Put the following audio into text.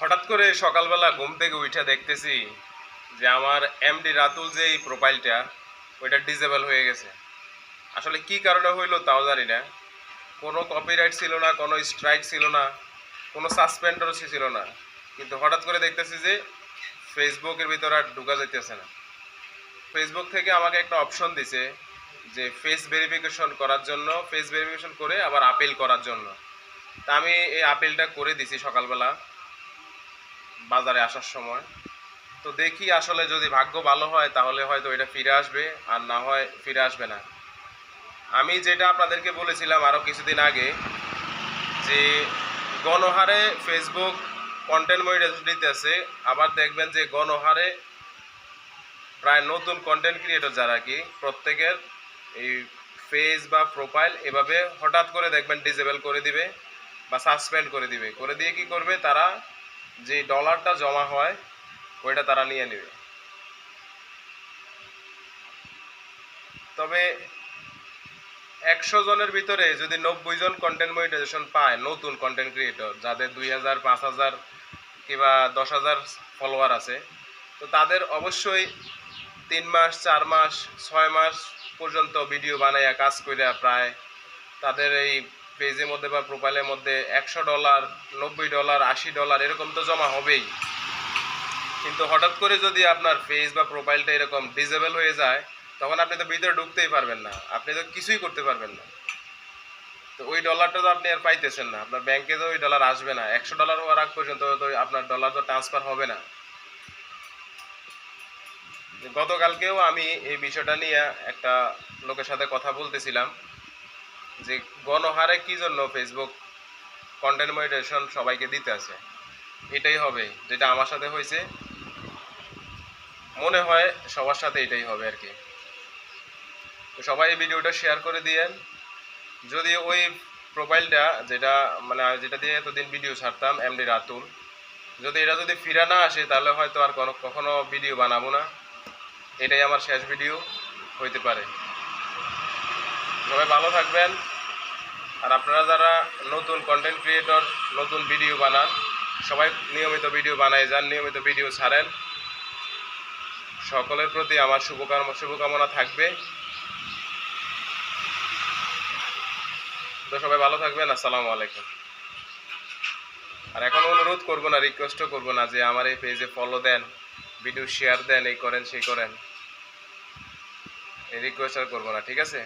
হঠাৎ করে সকালবেলা ঘুম থেকে উঠে দেখতেছি যে আমার এমডি রাতুল যে এই প্রোফাইলটা ওইটা ডিসেবল হয়ে গেছে। আসলে কি কারণে হইলো তাও জানি না। কোনো কপিরাইট ছিল না, কোনো স্ট্রাইক ছিল না, কোনো সাসপেন্ডারও ছিল না, কিন্তু হঠাৎ করে দেখতেছি যে ফেসবুকের ভিতরে আর ঢোকা যাইতেছে না। ফেসবুক থেকে আমাকে একটা অপশন দিছে যে ফেস ভেরিফিকেশন করার জন্য, ফেস ভেরিফিকেশন করে আবার আপিল করার জন্য। তা আমি এই আপিলটা করে দিছি সকালবেলা বাজারে আসার সময়। তো দেখি আসলে যদি ভাগ্য ভালো হয় তাহলে হয়তো এটা ফিরে আসবে, আর না হয় ফিরে আসবে না। আমি যেটা আপনাদেরকে বলেছিলাম আরও কিছুদিন আগে যে গণহারে ফেসবুক কন্টেন্ট মনিটাইজেশন দিতেছে, আবার দেখবেন যে গণহারে প্রায় নতুন কন্টেন্ট ক্রিয়েটর যারা কি প্রত্যেকের এই ফেস বা প্রোফাইল এভাবে হঠাৎ করে দেখবেন ডিসেবল করে দিবে বা সাসপেন্ড করে দিবে, করে দিয়ে কি করবে তারা, যে ডলারটা জমা হয় ওইটা তারা নিয়ে নেবে। তবে 100 জনের ভিতরে যদি 90 জন কন্টেন্ট মনিটাইজেশন পায়, নতুন কন্টেন্ট ক্রিয়েটর যাদের 2000, 5000 কিংবা 10,000 ফলোয়ার আছে, তো তাদের অবশ্যই 3 মাস, 4 মাস, 6 মাস পর্যন্ত ভিডিও বানাইয়া কাজ করে প্রায় তাদের এই পেজের মধ্যে বা প্রোফাইলের মধ্যে $100, $90, $80 এরকম তো জমা হবেই। কিন্তু হঠাৎ করে যদি আপনার ফেস বা প্রোফাইলটা এরকম ডিসেবল হয়ে যায়, তখন আপনি তো ভিতরে ঢুকতেই পারবেন না, আপনি তো কিছুই করতে পারবেন না। তো ওই ডলারটা তো আপনি আর পাইতেছেন না, আপনার ব্যাংকে তো ওই ডলার আসবে না। $100 হওয়ার আগ পর্যন্ত তো আপনার ডলার তো ট্রান্সফার হবে না। গতকালকেও আমি এই বিষয়টা নিয়ে একটা লোকের সাথে কথা বলতেছিলাম যে গণহারে কি জন্য ফেসবুক কন্টেন্ট মনিটাইজেশন সবাইকে দিতে আছে। এটাই হবে যেটা আমার সাথে হয়েছে, মনে হয় সবার সাথে এটাই হবে আর কি। তো সবাই এই ভিডিওটা শেয়ার করে দিয়েন। যদি ওই প্রোফাইলটা যেটা মানে যেটা দিয়ে এতদিন ভিডিও ছাড়তাম এমডি রাতুল, যদি এটা যদি ফিরে না আসে তাহলে হয়তো আর কখনো ভিডিও বানাবো না। এটাই আমার শেষ ভিডিও হইতে পারে। সবাই ভালো থাকবেন। আর আপনারা যারা নতুন কন্টেন্ট ক্রিয়েটর, নতুন ভিডিও বানান, সবাই নিয়মিত ভিডিও বানায় যান, নিয়মিত ভিডিও ছাড়েন। সকলের প্রতি আমার শুভকামনা থাকবে। তো সবাই ভালো থাকবেন। আসসালামু আলাইকুম। আর এখন অনুরোধ করবো না, রিকোয়েস্টও করবো না যে আমার এই পেজে ফলো দেন, ভিডিও শেয়ার দেন, এই করেন সেই করেন, এই রিকোয়েস্ট আর করবো না, ঠিক আছে?